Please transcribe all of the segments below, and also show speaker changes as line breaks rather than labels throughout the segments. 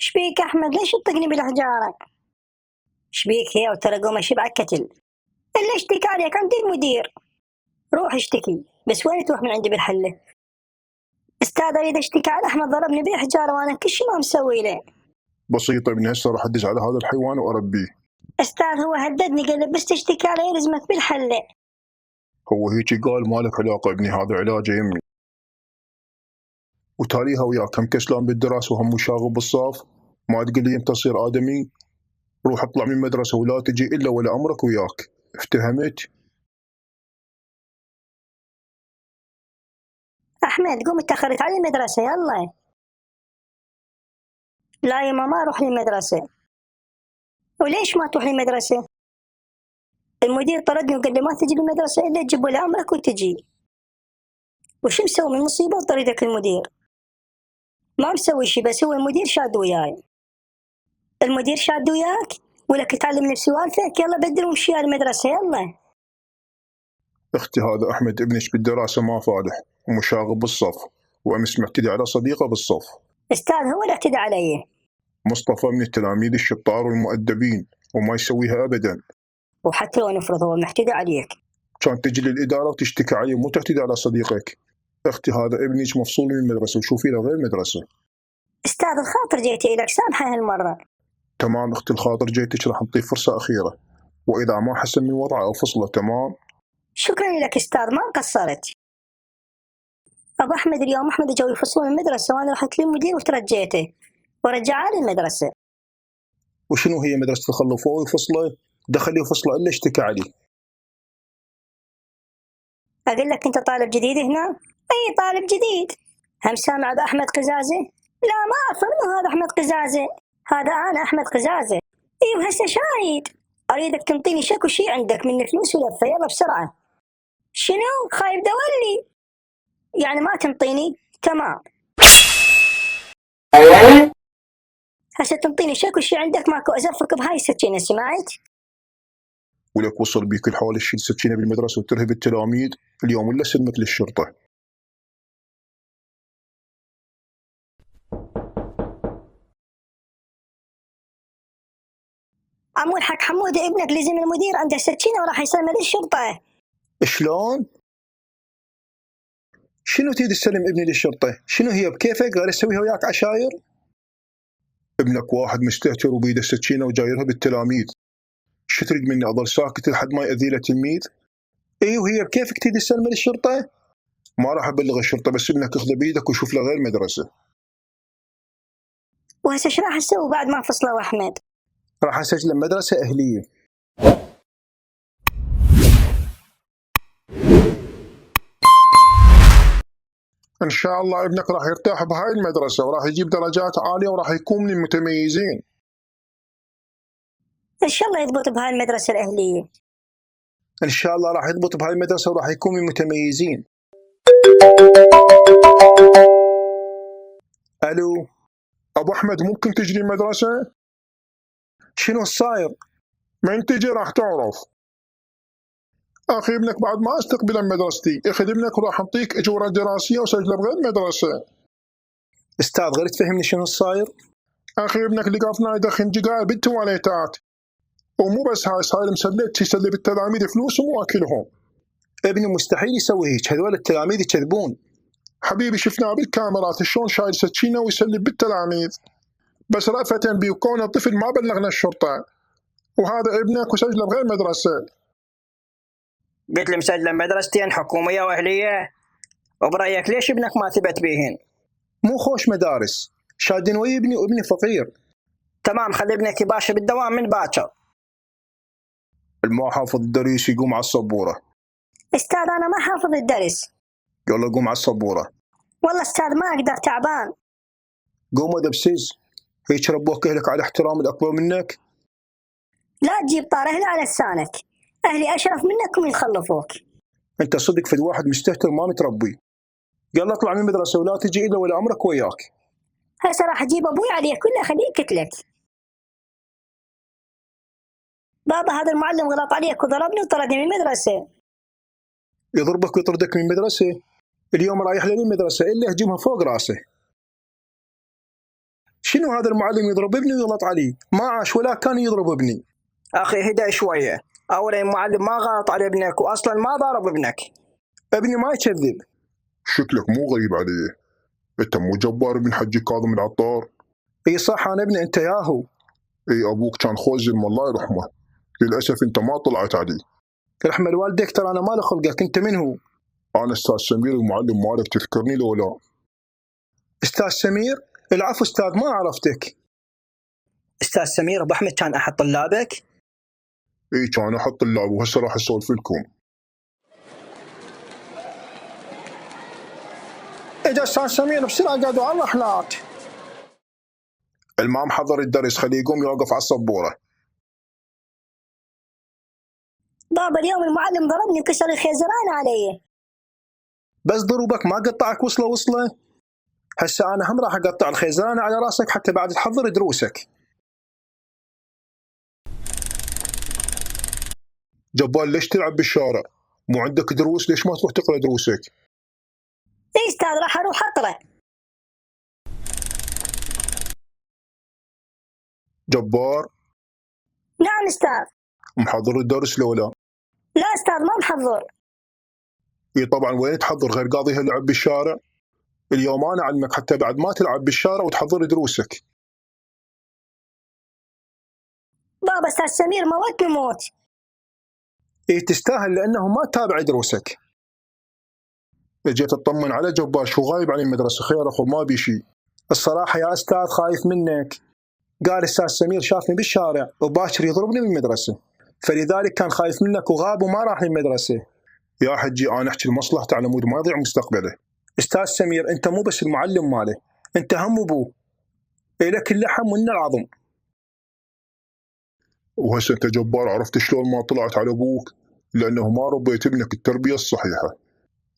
شبيك أحمد ليش تطقني بالحجارة؟ شبيك هي وترى قوم أشبعك كتل. إلا اشتكي عليك عند المدير. روح اشتكي، بس وين تروح من عندي بالحلة؟ أستاذ أريد اشتكي على أحمد ضربني بالحجارة وأنا كل شي ما مسوي له.
بسيطة ابني، هسه راح أدز على هذا الحيوان وأربيه.
أستاذ هو هددني قال لي بس تشتكي علي يلزمك بالحلة.
هو هيجي قال مالك علاقة ابني، هذا علاجه يمي. وتاليها وياك هم كسلان بالدراسة وهم مشاغب بالصاف، ما تقول لي انت تصير آدمي. روح اطلع من المدرسة ولا تجي إلا ولا أمرك وياك، افتهمت؟
أحمد قوم اتأخرت على المدرسة يلا. لا يا ماما أروح للمدرسة. وليش ما تروح للمدرسة؟ المدير طردني وقال لي ما تجي للمدرسة إلا تجيب ولا أمرك وتجي. وش مسوي من مصيبة وطردك المدير؟ ما مسوي شي، بس هو المدير شاد وياي. المدير شاد وياك؟ ولك تعلمني بسوالفك، يلا بدل وامشي على المدرسة يلا.
اختي هذا أحمد ابنك بالدراسة ما فالح ومشاغب بالصف، وأمس معتدي على صديقه بالصف.
أستاذ هو اللي اعتدى علي.
مصطفى من التلاميذ الشطار والمؤدبين وما يسويها أبدا.
وحتى لو نفرض هو معتدى عليك،
كان تجي للإدارة وتشتكي عليه مو تعتدي على صديقك. اختي هذا ابنك مفصول من المدرسة وشوفي له غير مدرسة.
أستاذ الخاطر جيتي لك سامحة هالمرة.
تمام اختي الخاطر جيتك، راح نعطيه فرصة أخيرة، وإذا ما حسن من وضعه أو فصله. تمام.
شكرا لك أستاذ ما قصرت. أبو أحمد اليوم أحمد جو يفصلون المدرسة وأنا رحت للمدير وترجيته ورجعاه للمدرسة.
وشنو هي مدرسة تخلفوه ويفصله؟ دخل يفصله إلا اشتكى عليه.
أقول لك أنت طالب جديد هنا؟ أي طالب جديد. هم سامع بأحمد قزازة؟ لا ما أعرف منو هذا أحمد قزازة. هذا أنا أحمد قزازة. أيوه هسه شاهد. أريدك تنطيني شكو شي عندك من فلوس ولفة، يلا بسرعة. شنو خايب دولي؟ يعني ما تنطيني؟ تمام. هسه تنطيني شكو شي عندك ماكو أزفك بهاي السكينة، سمعت؟
ولك وصل بيك الحال الشيل سكينة بالمدرسة وترهب التلاميذ اليوم ولا سلمك للشرطة.
عمول حق حمود ابنك لزم المدير عنده سكينة وراح يسلمه للشرطة.
شلون؟ شنو تريد تسلم ابني للشرطة؟ شنو هي بكيفك غير تسويها وياك عشاير؟ ابنك واحد مستهتر وبيده سكينة وجاي يرهب التلاميذ. شو تريد مني أظل ساكت لحد ما يأذي له تلميذ؟ اي وهي بكيفك تريد تسلمه للشرطة؟ ما راح أبلغ الشرطة، بس ابنك اخذه بيدك وشوف له غير مدرسة.
وهسه ايش راح اسوي بعد ما فصلوا أحمد؟
راح أسجله مدرسة أهلية. إن شاء الله ابنك راح يرتاح بهاي المدرسة وراح يجيب درجات عالية وراح يكون من المتميزين.
إن شاء الله يضبط بهاي المدرسة الأهلية.
إن شاء الله راح يضبط بهاي المدرسة وراح يكون من المتميزين. ألو أبو أحمد، ممكن تجي المدرسة؟ شنو الصاير؟ من تجي راح تعرف. أخي ابنك بعد ما استقبله مدرستي، اخذ ابنك وراح أعطيك أجورة دراسية وسجله بغير مدرسة. أستاذ غير تفهمني شنو الصاير؟ أخي ابنك لقافنا يدخن جقاير بالتواليتات، ومو بس هاي صاير مسلت يسلب التلاميذ فلوسهم واكلهم. ابني مستحيل يسوي هيك، هذول التلاميذ يكذبون. حبيبي شفناه بالكاميرات شلون شايل سكينه ويسلب بالتلاميذ، بس رأفة بي وكونه طفل ما بلغنا الشرطه، وهذا ابنك وسجله بغير مدرسه.
قلت لي مسجله مدرستين حكوميه واهليه، وبرايك ليش ابنك ما ثبت بيهن؟
مو خوش مدارس، شادين ويا ابني وابني فقير.
تمام خلي ابنك يباشر بالدوام من باكر.
الما حافظ الدرس يقوم على السبوره.
أستاذ أنا ما حافظ الدرس.
يلا قوم على السبوره.
والله أستاذ ما أقدر تعبان.
قوم ادبسز، هيك ربوك اهلك على احترام الاكبر منك.
لا تجيب طار أهلي على لسانك، أهلي أشرف منكم يخلفوك.
انت صدق في واحد مستهتر ما متربي. يلا اطلع من المدرسه ولا تجي الا ولا امرك وياك.
هسه راح أجيب أبوي عليه كله خليه يقتلك. بابا هذا المعلم غلط عليك وضربني وطردني من المدرسة.
يضربك ويطردك من المدرسه؟ اليوم رايح للمدرسه الا يهجمها فوق راسه. شنو هذا المعلم يضرب ابني ويغلط علي؟ ما عاش ولا كان يضرب ابني.
أخي هدأ شوية، أولا المعلم ما غلط على ابنك وأصلا ما ضرب ابنك.
ابني ما يكذب.
شكلك مو غريب عليه. انت مو جبار بن حجي كاظم العطار؟
اي صح انا ابني انت ياهو.
اي ابوك كان خوزم الله يرحمه. للاسف انت ما طلعت عليه.
رحمة والديك ترى انا ما خلقك. انت من هو؟
انا استاذ سمير المعلم مالك، تذكرني لو لا؟
استاذ سمير؟ العفو استاذ ما عرفتك.
أستاذ سمير أبو أحمد كان أحد طلابك؟
اي كان احط اللعب وهسه راح اسولف لكم.
اجا استاذ سمير بسرعه قعدوا على الرحلات.
المام حضر الدرس، خليه يقوم يوقف على السبوره.
بابا اليوم المعلم ضربني وكسر الخيزران علي.
بس ضربك ما قطعك وصله. هسه انا هم راح اقطع الخيزران على راسك حتى بعد تحضر دروسك.
جبال ليش تلعب بالشارع؟ مو عندك دروس؟ ليش ما تروح تقرا دروسك؟
اي استاذ راح اروح اقرا.
جبار
نعم استاذ.
محضر الدرس لو لا؟
لا استاذ ما محضر.
اي طبعا وين تحضر غير قاضي هاللعب بالشارع؟ اليوم انا اعلمك حتى بعد ما تلعب بالشارع وتحضر دروسك.
بابا استاذ سمير موت بموت.
اي تستاهل لانه ما تتابع دروسك.
اجيت اطمن على جبار، شو غايب عن المدرسه؟ خير اخو ما بي شيء.
الصراحه يا استاذ خايف منك. قال استاذ سمير شافني بالشارع وباشر يضربني بالمدرسه، فلذلك كان خايف منك وغاب وما راح للمدرسه.
يا حجي انا احكي لمصلحته على مود ما يضيع مستقبله.
استاذ سمير انت مو بس المعلم ماله، انت هم ابوه. إلك اللحم وإن العظم.
وهسه انت جبار عرفت شلون ما طلعت على ابوك؟ لانه ما ربيت ابنك التربيه الصحيحه.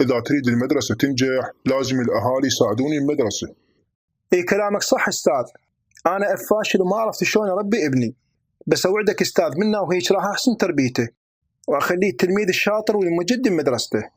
اذا تريد المدرسه تنجح لازم الاهالي يساعدون المدرسه.
اي كلامك صح استاذ، انا فاشل وما عرفت شلون اربي ابني، بس اوعدك استاذ منا وهيك راح احسن تربيته واخليه التلميذ الشاطر والمجد بمدرسته.